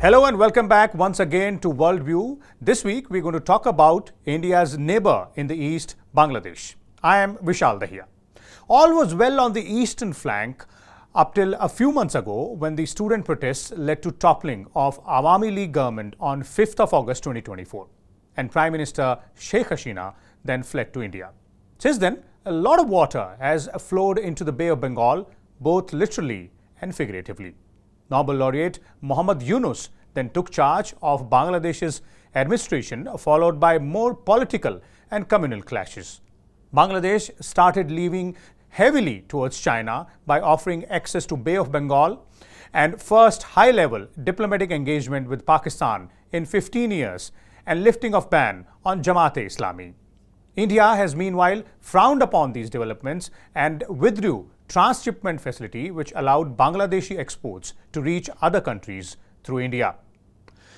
Hello and welcome back once again to Worldview. This week we're going to talk about India's neighbor in the east, Bangladesh. I am Vishal Dahiya. All was well on the eastern flank up till a few months ago when the student protests led to toppling of Awami League government on 5th of August 2024 and Prime Minister Sheikh Hasina then fled to India. Since then, a lot of water has flowed into the Bay of Bengal, both literally and figuratively. Nobel Laureate Mohammad Yunus then took charge of Bangladesh's administration, followed by more political and communal clashes. Bangladesh started leaning heavily towards China by offering access to Bay of Bengal and first high-level diplomatic engagement with Pakistan in 15 years and lifting of ban on Jamaat-e-Islami. India has meanwhile frowned upon these developments and withdrew transshipment facility which allowed Bangladeshi exports to reach other countries through India.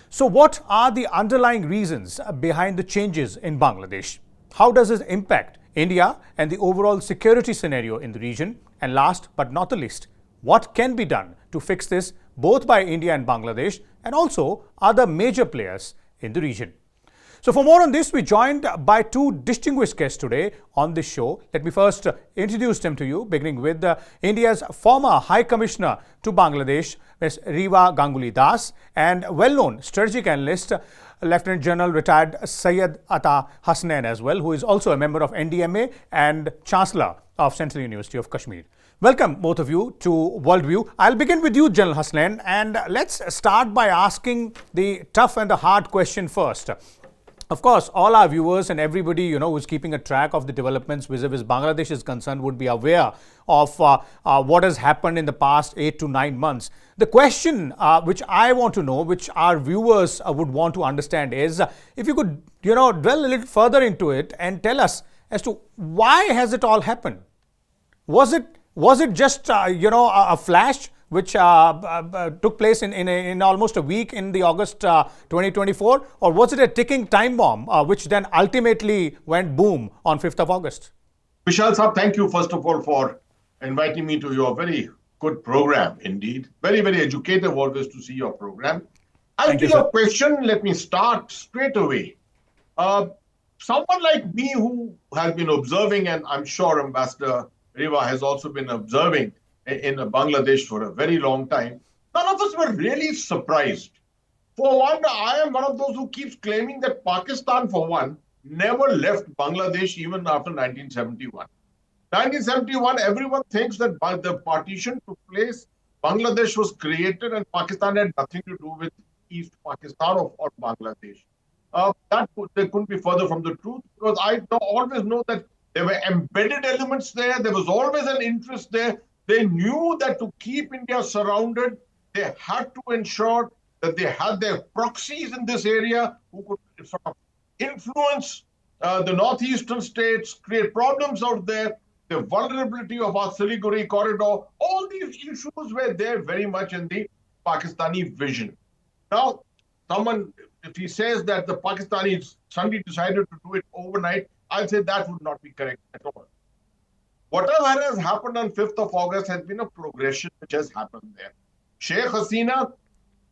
So what are the underlying reasons behind the changes in Bangladesh? How does this impact India and the overall security scenario in the region? And last but not the least, what can be done to fix this both by India and Bangladesh and also other major players in the region? So for more on this, we're joined by two distinguished guests today on this show. Let me first introduce them to you, beginning with India's former High Commissioner to Bangladesh, Ms. Riva Ganguly Das, and well-known strategic analyst, Lieutenant General retired Syed Ata Hasnain as well, who is also a member of NDMA and Chancellor of Central University of Kashmir. Welcome, both of you, to Worldview. I'll begin with you, General Hasnain, and let's start by asking the tough and the hard question first. Of course, all our viewers and everybody, who's keeping a track of the developments vis-a-vis Bangladesh is concerned would be aware of what has happened in the past 8 to 9 months. The question which I want to know, which our viewers would want to understand is, if you could, dwell a little further into it and tell us as to why has it all happened? Was it just, a flash which took place in almost a week in the August 2024, or was it a ticking time bomb which then ultimately went boom on 5th of August? Vishal Saab, thank you first of all for inviting me to your very good program indeed. Very, very educative always to see your program. As to your question, let me start straight away. Someone like me who has been observing, and I'm sure Ambassador Riva has also been observing in Bangladesh for a very long time, none of us were really surprised. For one, I am one of those who keeps claiming that Pakistan, for one, never left Bangladesh even after 1971. 1971, everyone thinks that by the partition took place, Bangladesh was created and Pakistan had nothing to do with East Pakistan or Bangladesh. They couldn't be further from the truth, because I always know that there were embedded elements there. There was always an interest there. They knew that to keep India surrounded, they had to ensure that they had their proxies in this area who could sort of influence the northeastern states, create problems out there, the vulnerability of our Siliguri corridor. All these issues were there very much in the Pakistani vision. Now, someone, if he says that the Pakistanis suddenly decided to do it overnight, I'll say that would not be correct at all. Whatever has happened on 5th of August has been a progression which has happened there. Sheikh Hasina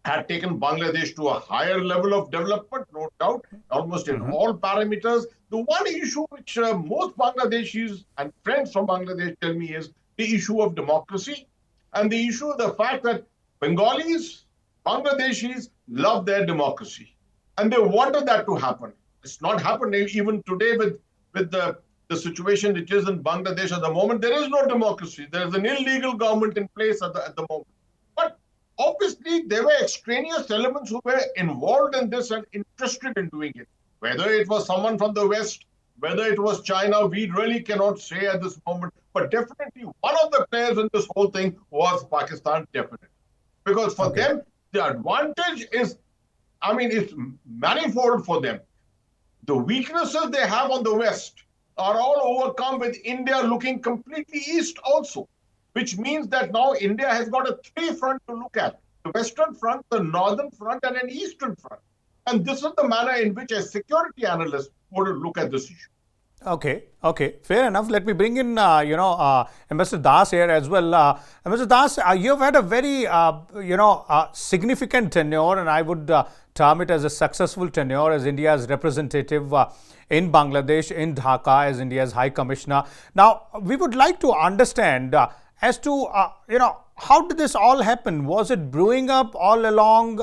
had taken Bangladesh to a higher level of development, no doubt, almost in all parameters. The one issue which most Bangladeshis and friends from Bangladesh tell me is the issue of democracy and the issue of the fact that Bengalis, Bangladeshis love their democracy. And they wanted that to happen. It's not happening even today with the situation which is in Bangladesh at the moment. There is no democracy. There is an illegal government in place at the moment. But obviously, there were extraneous elements who were involved in this and interested in doing it. Whether it was someone from the West, whether it was China, we really cannot say at this moment. But definitely, one of the players in this whole thing was Pakistan, definitely. Because for them, the advantage is, it's manifold for them. The weaknesses they have on the West are all overcome with India looking completely east also, which means that now India has got a three-front to look at: the Western front, the Northern front, and an Eastern front. And this is the manner in which a security analyst would look at this issue. Okay, fair enough. Let me bring in, Ambassador Das here as well. Ambassador Das, you've had a very, significant tenure, and I would term it as a successful tenure as India's representative in Bangladesh, in Dhaka, as India's High Commissioner. Now, we would like to understand as to, how did this all happen? Was it brewing up all along?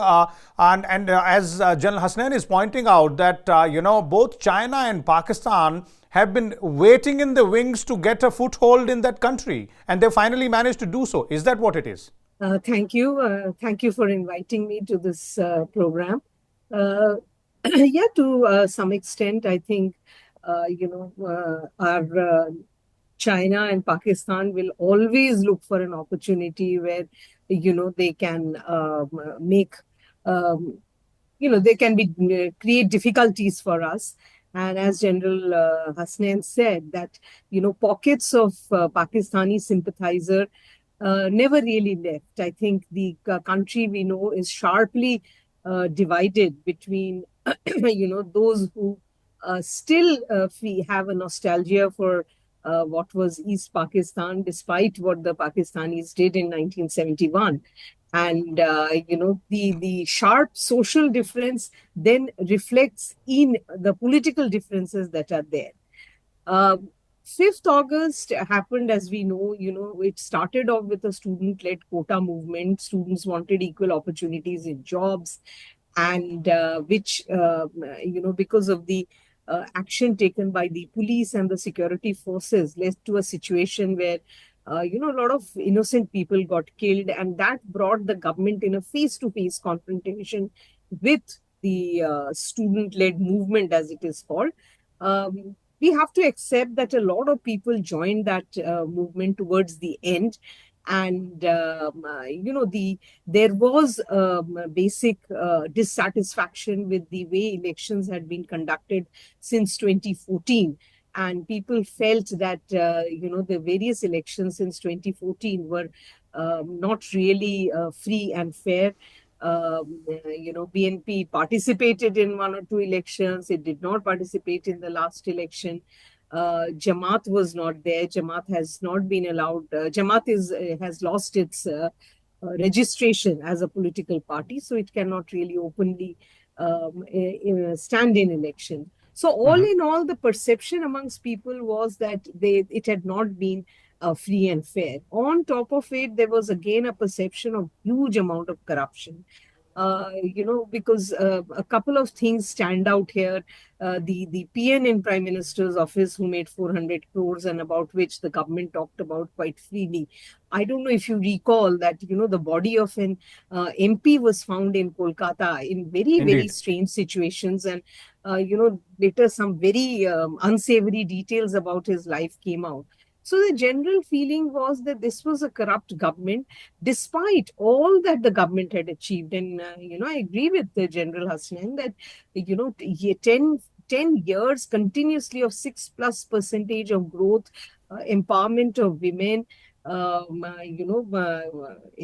And as General Hasnain is pointing out that, both China and Pakistan have been waiting in the wings to get a foothold in that country. And they finally managed to do so. Is that what it is? Thank you. Thank you for inviting me to this program. Yeah, to some extent, I think, our China and Pakistan will always look for an opportunity where, they can make, they can create difficulties for us. And as General Hasnain said, that, pockets of Pakistani sympathizer never really left. I think the country we know is sharply divided between, those who still have a nostalgia for what was East Pakistan, despite what the Pakistanis did in 1971. And, the sharp social difference then reflects in the political differences that are there. 5th August happened, as we know, it started off with a student-led quota movement. Students wanted equal opportunities in jobs, and which, because of the action taken by the police and the security forces led to a situation where, a lot of innocent people got killed, and that brought the government in a face-to-face confrontation with the student-led movement, as it is called. We have to accept that a lot of people joined that movement towards the end. And, there was basic dissatisfaction with the way elections had been conducted since 2014. And people felt that, the various elections since 2014 were not really free and fair. BNP participated in 1 or 2 elections. It did not participate in the last election. Jamaat was not there. Jamaat has not been allowed. Jamaat has lost its registration as a political party, so it cannot really openly stand in election. So all in all, the perception amongst people was that it had not been free and fair. On top of it, there was again a perception of huge amount of corruption. Because a couple of things stand out here. The PN in Prime Minister's office, who made 400 crores and about which the government talked about quite freely. I don't know if you recall that, the body of an MP was found in Kolkata in very, very strange situations. And, later some very unsavory details about his life came out. So the general feeling was that this was a corrupt government, despite all that the government had achieved. And, I agree with the General Hasnain that, 10 years continuously of 6+% of growth, empowerment of women.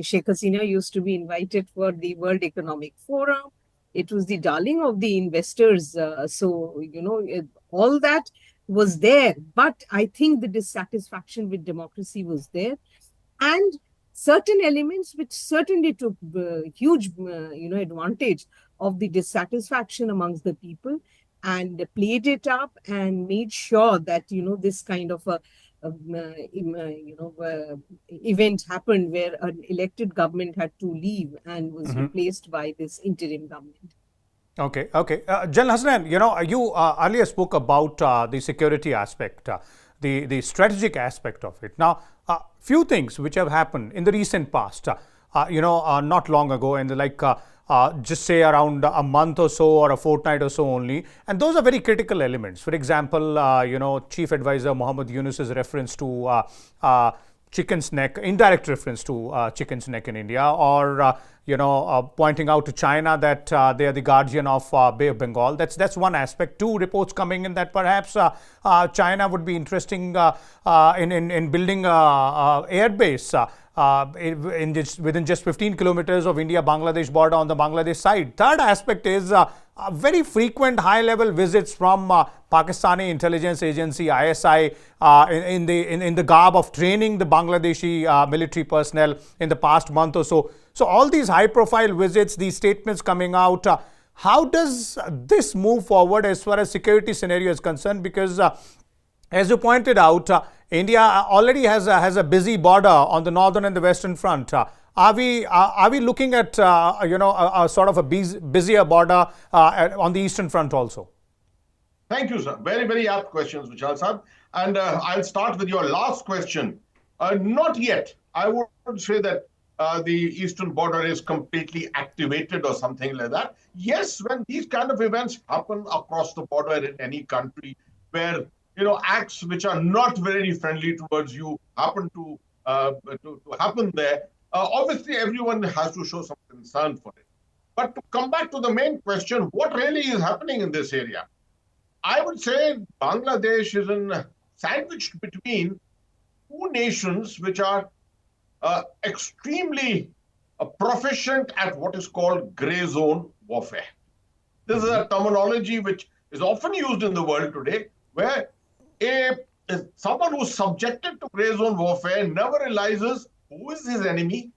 Sheikh Hasina used to be invited for the World Economic Forum. It was the darling of the investors. All that was there, but I think the dissatisfaction with democracy was there, and certain elements which certainly took huge, advantage of the dissatisfaction amongst the people and played it up and made sure that, this kind of a event happened where an elected government had to leave and was replaced by this interim government. Okay. General Hasnain, you earlier spoke about the security aspect, the strategic aspect of it. Now, few things which have happened in the recent past, not long ago, and just say around a month or so or a fortnight or so only. And those are very critical elements. For example, Chief Advisor Mohammad Yunus's reference to chicken's neck, indirect reference to chicken's neck in India, or pointing out to China that they are the guardian of Bay of Bengal. That's one aspect. 2 reports coming in that perhaps China would be interesting in building air base within just 15 kilometers of India-Bangladesh border on the Bangladesh side. Third aspect is very frequent high-level visits from Pakistani intelligence agency ISI in the garb of training the Bangladeshi military personnel in the past month or so. So all these high-profile visits, these statements coming out, how does this move forward as far as security scenario is concerned? Because as you pointed out, India already has a busy border on the northern and the western front. Are we looking at a sort of a busier border on the eastern front also? Thank you, sir. Very, very apt questions, Vishal sir. And I'll start with your last question. Not yet. I would say that the eastern border is completely activated or something like that. Yes, when these kind of events happen across the border in any country, where acts which are not very friendly towards you happen to happen there. Obviously, everyone has to show some concern for it. But to come back to the main question, what really is happening in this area? I would say Bangladesh is sandwiched between two nations which are extremely proficient at what is called gray zone warfare. This is a terminology which is often used in the world today, where someone who's subjected to gray zone warfare never realizes who is his enemy,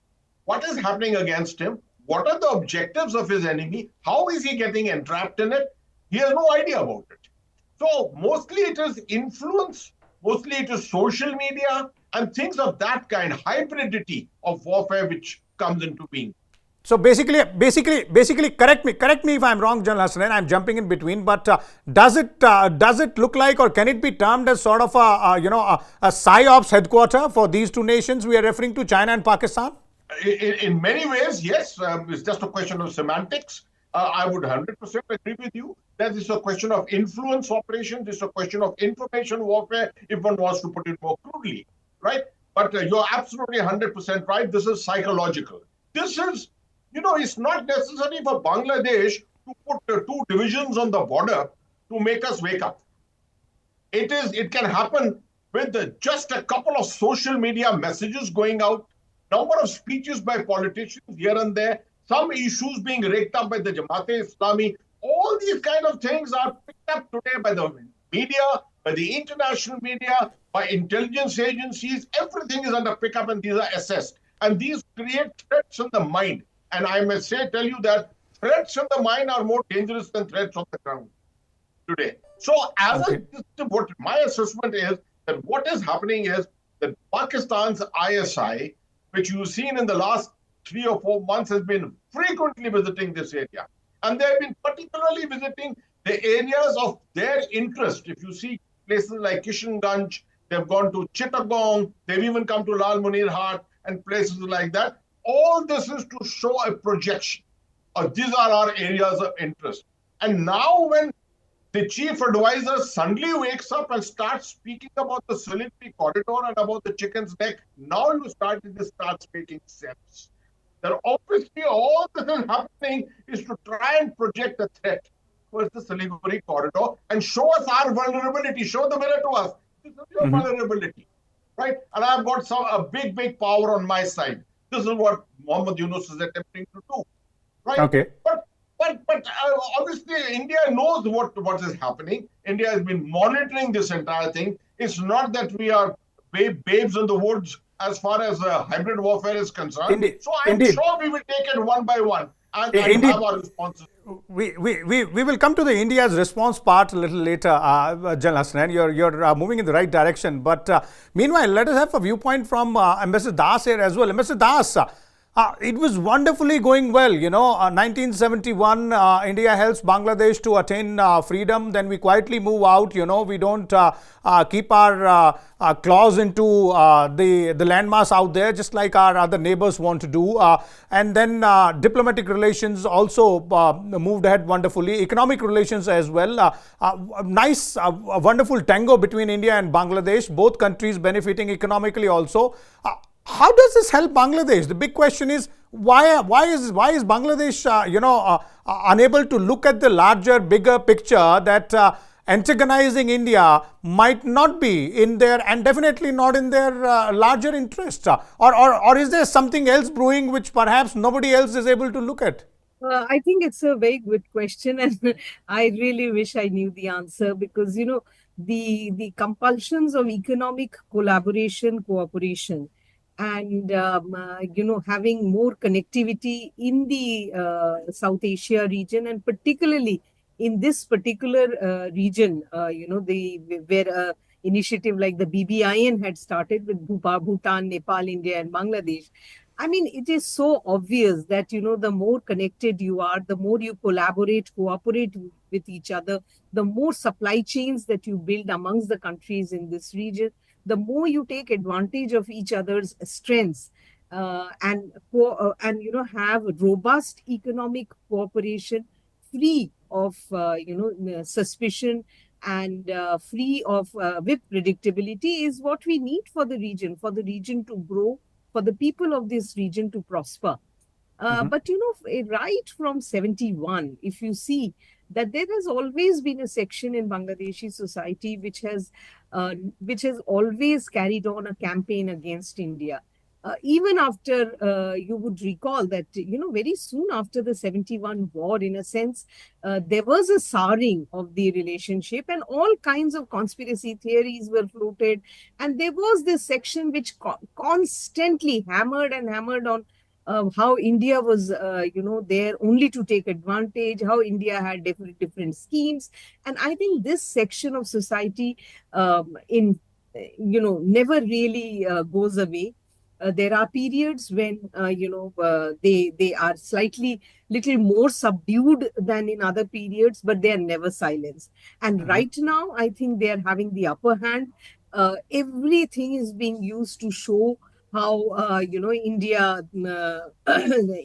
what is happening against him, what are the objectives of his enemy, how is he getting entrapped in it. He has no idea about it. So mostly it is influence, mostly it is social media and things of that kind, hybridity of warfare which comes into being. So basically, correct me if I'm wrong, General Hasnain. I'm jumping in between. But does it look like, or can it be termed as sort of a PSYOPs headquarter for these two nations we are referring to, China and Pakistan? In many ways, yes. It's just a question of semantics. I would 100% agree with you that it's a question of influence operations. It's a question of information warfare, if one wants to put it more crudely, right? But you're absolutely 100% right. This is psychological. This is, it's not necessary for Bangladesh to put two divisions on the border to make us wake up. It can happen with just a couple of social media messages going out, number of speeches by politicians here and there, some issues being raked up by the Jamaat-e-Islami. All these kind of things are picked up today by the media, by the international media, by intelligence agencies. Everything is under pickup and these are assessed. And these create threats in the mind. And I must tell you that threats in the mind are more dangerous than threats on the ground today. So what my assessment is that what is happening is that Pakistan's ISI, which you've seen in the last 3 or 4 months, has been frequently visiting this area. And they've been particularly visiting the areas of their interest. If you see places like Kishanganj, they've gone to Chittagong, they've even come to Lal Munir Hat and places like that. All this is to show a projection. These are our areas of interest. And now when the chief advisor suddenly wakes up and starts speaking about the Siliguri corridor and about the chicken's neck, now this starts making sense. That obviously all this is happening is to try and project a threat towards the Siliguri corridor and show us our vulnerability, show the mirror to us. This is your vulnerability, right? And I've got a big power on my side. This is what Muhammad Yunus is attempting to do, right? Okay. But obviously India knows what is happening. India has been monitoring this entire thing. It's not that we are babes in the woods as far as hybrid warfare is concerned. Indeed. So I'm sure we will take it one by one and have our responses. We will come to the India's response part a little later, General Hasnain. You're moving in the right direction. But meanwhile, let us have a viewpoint from Ambassador Das here as well. Ambassador Das, it was wonderfully going well. 1971, India helps Bangladesh to attain freedom. Then we quietly move out. We don't keep our claws into the landmass out there, just like our other neighbors want to do. And then diplomatic relations also moved ahead wonderfully. Economic relations as well. Nice, wonderful tango between India and Bangladesh. Both countries benefiting economically also. How does this help Bangladesh? The big question is why is Bangladesh unable to look at the larger, bigger picture that antagonizing India might not be in their, and definitely not in their larger interest, or is there something else brewing which perhaps nobody else is able to look at? I think it's a very good question, and I really wish I knew the answer because the compulsions of economic collaboration, cooperation, and having more connectivity in the South Asia region, and particularly in this particular region, the where initiative like the BBIN had started with Bhutan, Nepal, India, and Bangladesh. I mean, it is so obvious that, the more connected you are, the more you collaborate, cooperate with each other, the more supply chains that you build amongst the countries in this region, the more you take advantage of each other's strengths. Have robust economic cooperation free of suspicion and free of with predictability is what we need for the region to grow, for the people of this region to prosper. Mhm. But right from 71, if you see that there has always been a section in Bangladeshi society which has always carried on a campaign against India. Even after you would recall that very soon after the 71 war, in a sense, there was a souring of the relationship, and all kinds of conspiracy theories were floated, and there was this section which constantly hammered and hammered on how India was, there only to take advantage, how India had different schemes. And I think this section of society, never really goes away. There are periods when, they are slightly little more subdued than in other periods, but they are never silenced. And Mhm. right now, I think they are having the upper hand. Everything is being used to show how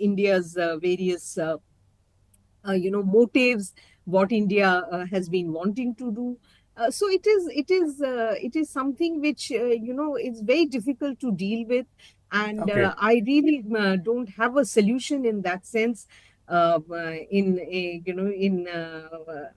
India's various motives, what India has been wanting to do. So it is something which is very difficult to deal with, and Okay. I really don't have a solution in that sense. In a, in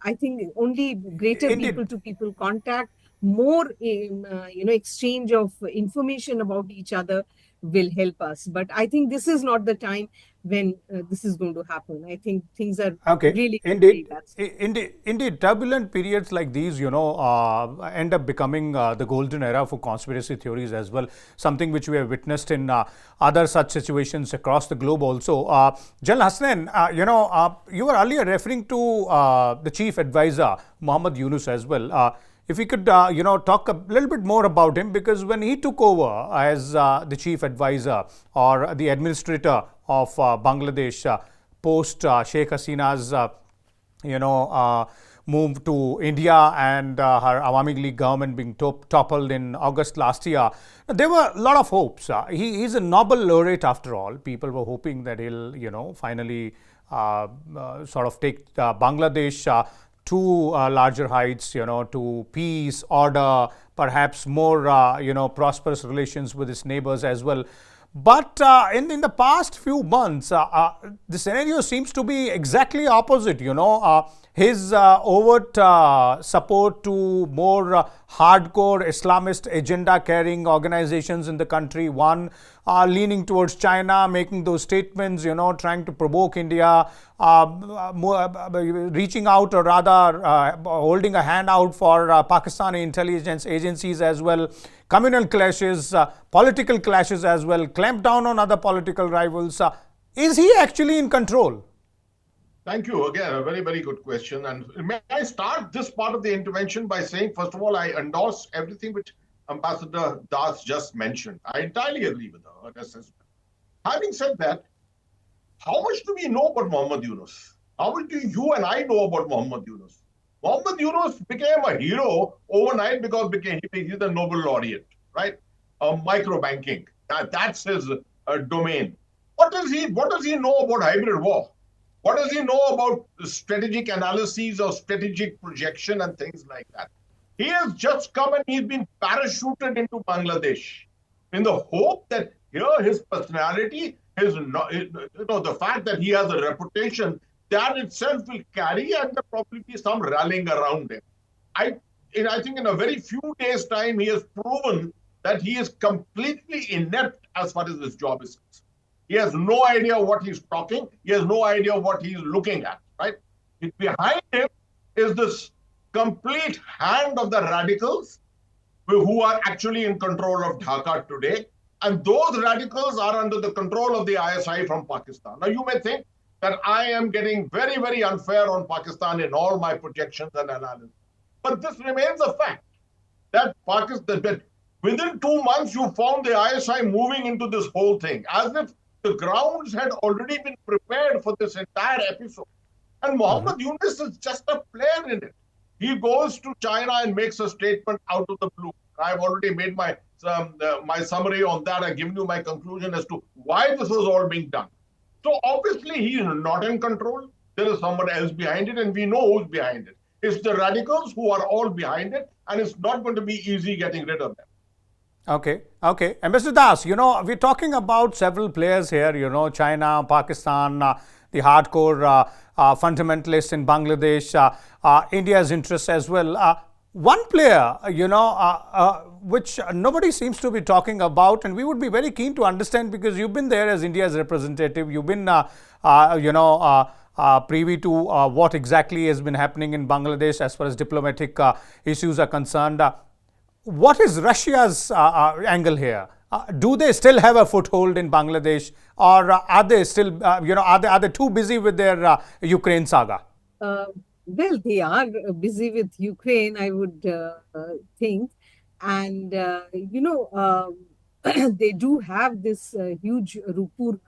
I think only greater people Indeed. to people contact, more exchange of information about each other will help us. But I think this is not the time when this is going to happen. I think things are Okay, really in a very indeed, bad state. indeed, turbulent periods like these, end up becoming the golden era for conspiracy theories as well. Something which we have witnessed in other such situations across the globe also. Jal Hasnain, you were earlier referring to the chief advisor Muhammad Yunus as well. If we could, talk a little bit more about him, because when he took over as the chief advisor or the administrator of Bangladesh post Sheikh Hasina's, move to India and her Awami League government being toppled in August last year, there were a lot of hopes. He's a Nobel Laureate after all. People were hoping that he'll, finally sort of take Bangladesh to larger heights, to peace, order, perhaps more, prosperous relations with its neighbors as well. But in the past few months, the scenario seems to be exactly opposite. His overt support to more hardcore Islamist agenda-carrying organizations in the country. One leaning towards China, making those statements, trying to provoke India, reaching out, or rather holding a hand out for Pakistani intelligence agencies as well. Communal clashes, political clashes as well, clamp down on other political rivals. Is he actually in control? Thank you. Again, a very, very good question. And may I start this part of the intervention by saying, first of all, I endorse everything which Ambassador Das just mentioned. I entirely agree with her assessment. Having said that, how much do we know about Muhammad Yunus? How much do you and I know about Muhammad Yunus? Muhammad Yunus became a hero overnight because he's the Nobel Laureate, right? Micro banking. That's his domain. What does he know about hybrid war? What does he know about strategic analyses or strategic projection and things like that? He has just come and he's been parachuted into Bangladesh in the hope that here his personality, the fact that he has a reputation, that itself will carry, and there probably be some rallying around him. I think in a very few days' time, he has proven that he is completely inept as far as this job is concerned. He has no idea what he's talking. He has no idea what he's looking at, right? Behind him is this complete hand of the radicals who are actually in control of Dhaka today. And those radicals are under the control of the ISI from Pakistan. Now, you may think that I am getting very, very unfair on Pakistan in all my projections and analysis. But this remains a fact that Pakistan, that within 2 months, you found the ISI moving into this whole thing, as if the grounds had already been prepared for this entire episode. And Muhammad Yunus is just a player in it. He goes to China and makes a statement out of the blue. I've already made my summary on that. I've given you my conclusion as to why this was all being done. So obviously he is not in control. There is someone else behind it, and we know who's behind it. It's the radicals who are all behind it, and it's not going to be easy getting rid of them. Okay. And Mr. Das, we're talking about several players here, China, Pakistan, the hardcore fundamentalists in Bangladesh, India's interests as well. One player, which nobody seems to be talking about, and we would be very keen to understand because you've been there as India's representative. You've been, privy to what exactly has been happening in Bangladesh as far as diplomatic issues are concerned. What is Russia's angle here? Do they still have a foothold in Bangladesh, or are they still, are they too busy with their Ukraine saga? Well, they are busy with Ukraine, I would think. And, they do have this huge Rupur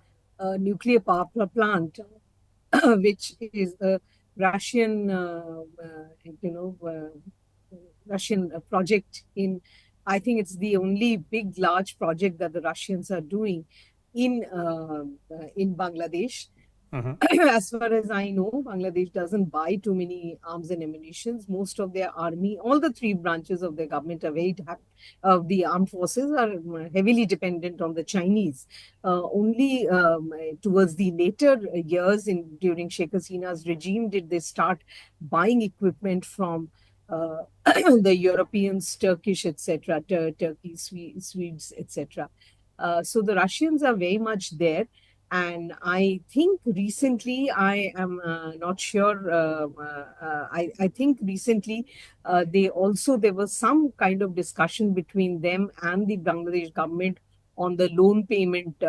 nuclear power plant, which is a Russian, Russian project I think it's the only big, large project that the Russians are doing in Bangladesh. As far as I know, Bangladesh doesn't buy too many arms and ammunitions. Most of their army, all the three branches of their government are the armed forces are heavily dependent on the Chinese. Only towards the later years during Sheikh Hasina's regime did they start buying equipment from the Europeans, Turkish, etc., Turkey, Swedes, etc. So the Russians are very much there. And I think recently, I am not sure, I think recently there was some kind of discussion between them and the Bangladesh government on the loan payment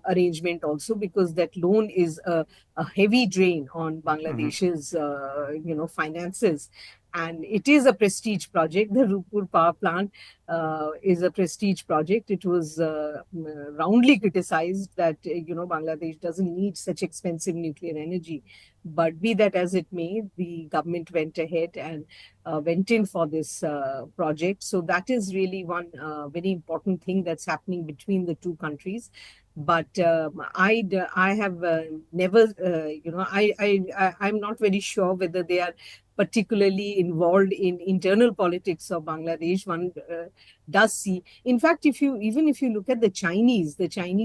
arrangement also, because that loan is a heavy drain on Bangladesh's, finances. And it is a prestige project. The Rupur power plant is a prestige project. It was roundly criticized that, Bangladesh doesn't need such expensive nuclear energy. But be that as it may, the government went ahead and went in for this project. So that is really one very important thing that's happening between the two countries. But I have never, I'm not very sure whether they are particularly involved in internal politics of Bangladesh. One does see. In fact, if you look at the Chinese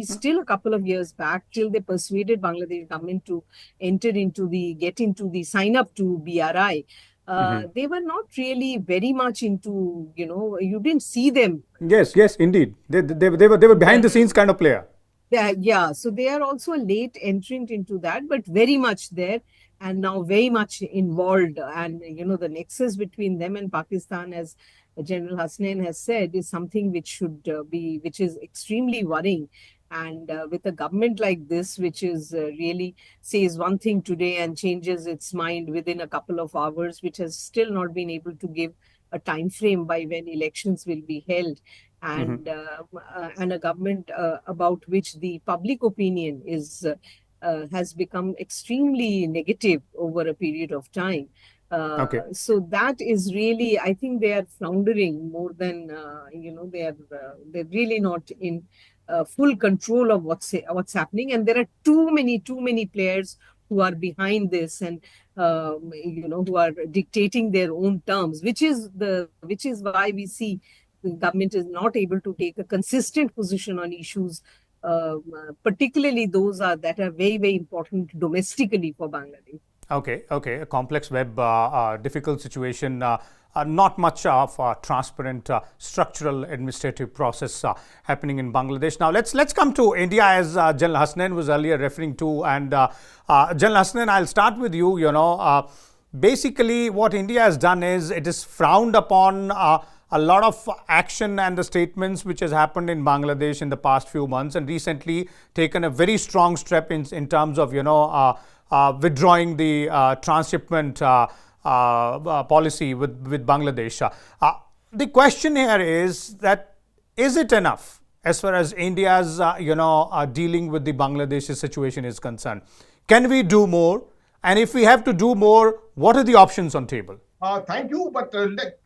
still a couple of years back, till they persuaded Bangladesh government to sign up to BRI, they were not really very much into, you didn't see them. Yes, indeed. They were behind the scenes kind of player. Yeah, so they are also a late entrant into that, but very much there and now very much involved. And, the nexus between them and Pakistan, as General Hasnain has said, is something which is extremely worrying. And with a government like this, which is really says one thing today and changes its mind within a couple of hours, which has still not been able to give a time frame by when elections will be held, and a government about which the public opinion has become extremely negative over a period of time. So that is really, I think they are floundering more than they're really not in full control of what's happening, and there are too many players who are behind this and who are dictating their own terms, which is why we see the government is not able to take a consistent position on issues, particularly those that are very, very important domestically for Bangladesh. Okay, a complex web, difficult situation. Not much of a transparent structural administrative process happening in Bangladesh. Now let's come to India, as General Hasnain was earlier referring to. And General Hasnain, I'll start with you. Basically what India has done is it is frowned upon a lot of action and the statements which has happened in Bangladesh in the past few months, and recently taken a very strong step in terms of withdrawing the transshipment policy with Bangladesh. The question here is that, is it enough as far as India's dealing with the Bangladeshi situation is concerned? Can we do more? And if we have to do more, what are the options on table? Thank you, but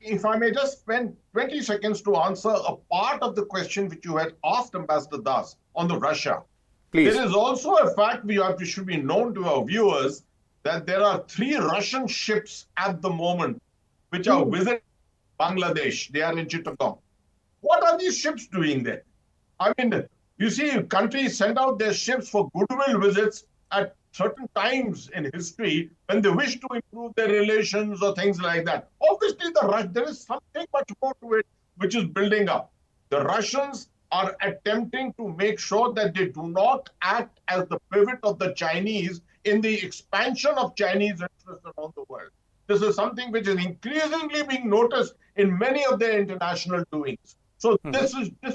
if I may just spend 20 seconds to answer a part of the question which you had asked Ambassador Das on the Russia. Please. There is also a fact which should be known to our viewers, that there are 3 Russian ships at the moment which are visiting Bangladesh. They are in Chittagong. What are these ships doing there? I mean, you see, countries send out their ships for goodwill visits at certain times in history when they wish to improve their relations or things like that. Obviously, there is something much more to it which is building up. The Russians are attempting to make sure that they do not act as the pivot of the Chinese in the expansion of Chinese interests around the world. This is something which is increasingly being noticed in many of their international doings. So this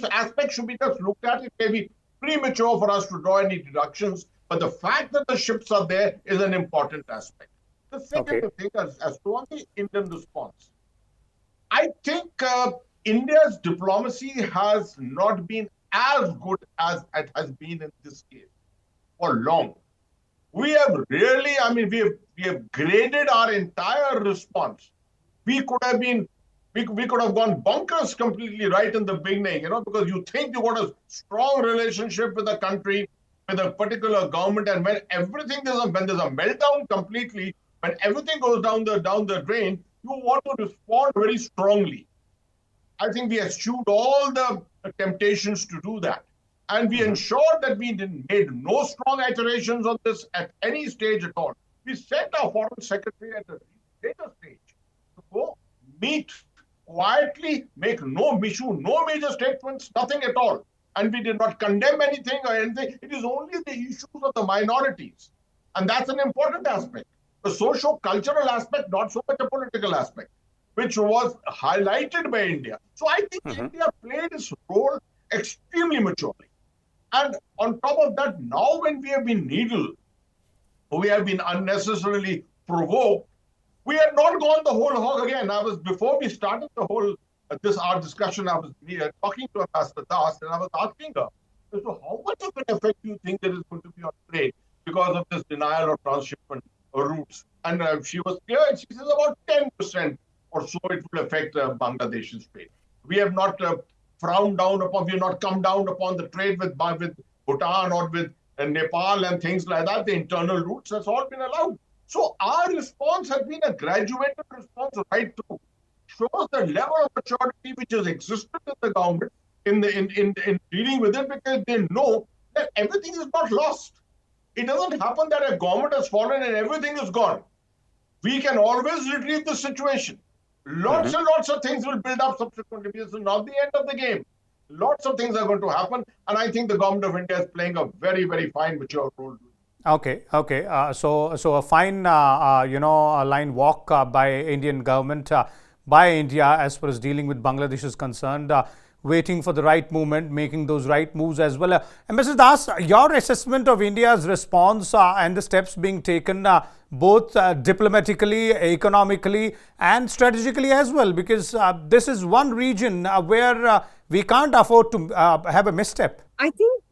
aspect should be just looked at. It may be premature for us to draw any deductions, but the fact that the ships are there is an important aspect. The second thing, as to the Indian response, I think India's diplomacy has not been as good as it has been in this case for long. We have really, we have graded our entire response. We could have gone bonkers completely right in the beginning, because you think you got a strong relationship with a country, with a particular government, and when there's a meltdown completely, when everything goes down the drain, you want to respond very strongly. I think we eschewed all the temptations to do that. And we ensured that we made no strong iterations on this at any stage at all. We sent our foreign secretary at a later stage to go meet quietly, issue no major statements, nothing at all. And we did not condemn anything or anything. It is only the issues of the minorities. And that's an important aspect. The socio-cultural aspect, not so much a political aspect, which was highlighted by India. So I think India played its role extremely maturely. And on top of that, now when we have been needled, we have been unnecessarily provoked, we had not gone the whole hog again. Before we started our discussion, I was talking to Ambassador Das, and I was asking her, so how much of an effect do you think there is going to be on trade because of this denial of transshipment routes? And she was clear, and she says about 10% or so it will affect Bangladesh's trade. We have not come down upon the trade with Bhutan or with Nepal and things like that. The internal routes has all been allowed. So our response has been a graduated response right through. Shows the level of maturity which has existed in the government in dealing with it, because they know that everything is not lost. It doesn't happen that a government has fallen and everything is gone. We can always retrieve the situation. Lots and lots of things will build up subsequently. This is not the end of the game. Lots of things are going to happen, and I think the government of India is playing a very, very fine, mature role. Okay. So a fine, line walk by Indian government, by India as far as dealing with Bangladesh is concerned, waiting for the right moment, making those right moves as well. Ambassador Das, your assessment of India's response and the steps being taken, both diplomatically, economically, and strategically as well, because this is one region where we can't afford to have a misstep. I think,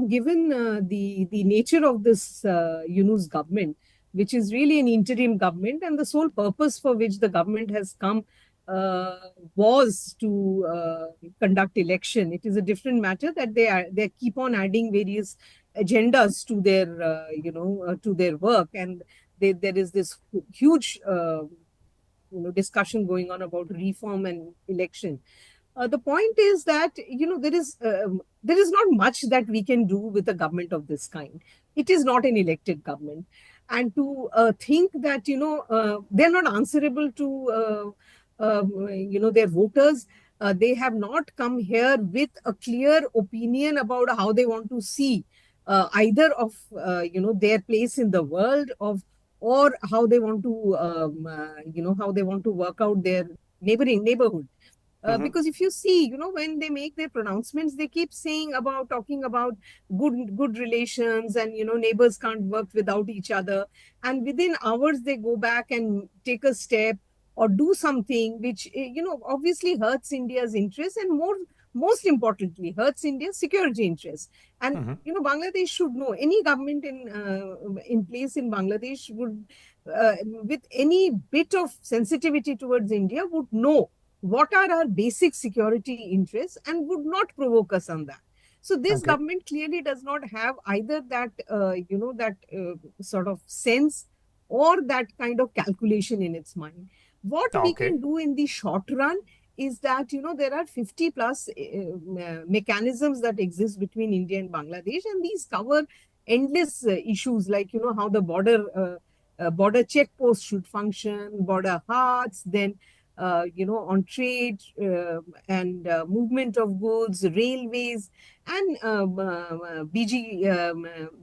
given the nature of this Yunus government, which is really an interim government, and the sole purpose for which the government has come was to conduct election. It is a different matter that they keep on adding various agendas to their work, and there is this huge discussion going on about reform and election. The point is that there is not much that we can do with a government of this kind. It is not an elected government. and to think that, they're not answerable to, their voters. They have not come here with a clear opinion about how they want to see either of, their place in the world, or how they want to, how they want to work out their neighborhood. Mhm. Because if you see, when they make their pronouncements, they keep talking about good relations, and neighbors can't work without each other. And within hours, they go back and take a step or do something which, obviously hurts India's interests, and most importantly, hurts India's security interests. And Mhm. Bangladesh should know. Any government in place in Bangladesh would, with any bit of sensitivity towards India, would know what are our basic security interests and would not provoke us on that. So this Okay. government clearly does not have either that, that sort of sense, or that kind of calculation in its mind. What we Okay. can do in the short run is that, there are 50 plus mechanisms that exist between India and Bangladesh, and these cover endless issues, like, how the border checkposts should function, border huts, then on trade, and movement of goods, railways, and BG,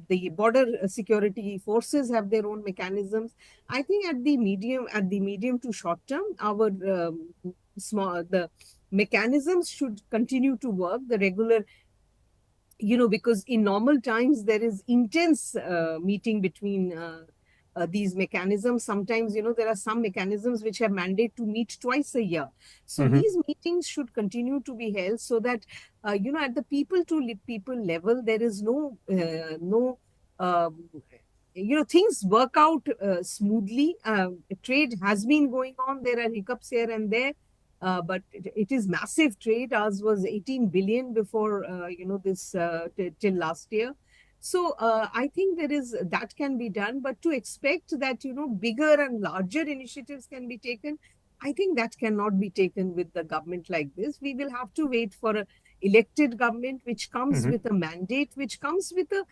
the border security forces have their own mechanisms. I think at the medium to short term, our the mechanisms should continue to work. The regular, because in normal times there is intense meeting between these mechanisms. Sometimes, there are some mechanisms which have mandate to meet twice a year. So Mhm. these meetings should continue to be held, so that, at the people to people level, there is no, um, things work out smoothly. Trade has been going on. There are hiccups here and there, but it is massive trade. Ours was 18 billion before, this till last year. So I think there is that can be done, but to expect that, bigger and larger initiatives can be taken, I think that cannot be taken with the government like this. We will have to wait for a elected government which comes Mhm. with a mandate, which comes with a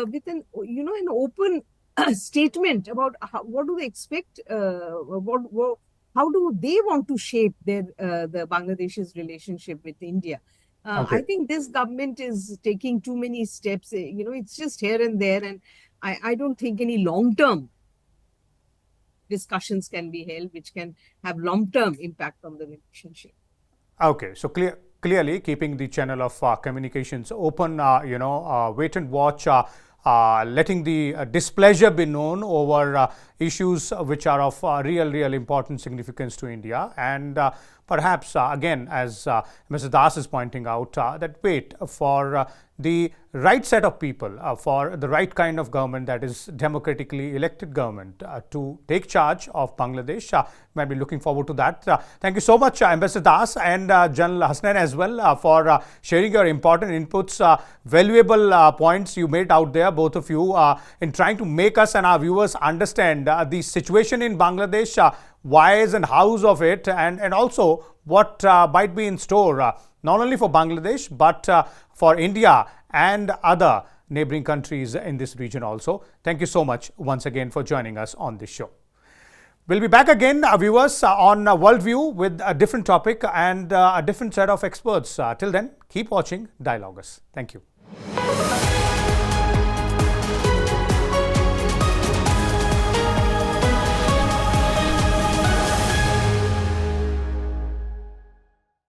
with an open statement about what do they expect, what how do they want to shape the Bangladesh's relationship with India. I Okay. think this government is taking too many steps. It's just here and there, and I don't think any long-term discussions can be held, which can have long-term impact on the relationship. Okay, so clearly keeping the channel of communications open, wait and watch, letting the displeasure be known over issues which are of real important significance to India, and perhaps again, as Mr. Das is pointing out, that wait for the right set of people, for the right kind of government, that is democratically elected government, to take charge of Bangladesh. Might be looking forward to that. Thank you so much, Ambassador Das and General Hasnain as well, for sharing your important inputs, valuable points you made out there, both of you, in trying to make us and our viewers understand the situation in Bangladesh, whys and hows of it, and also what might be in store, not only for Bangladesh, but for India and other neighboring countries in this region also. Thank you so much once again for joining us on this show. We'll be back again, viewers, on Worldview with a different topic and a different set of experts. Till then, keep watching Dialogus. Thank you.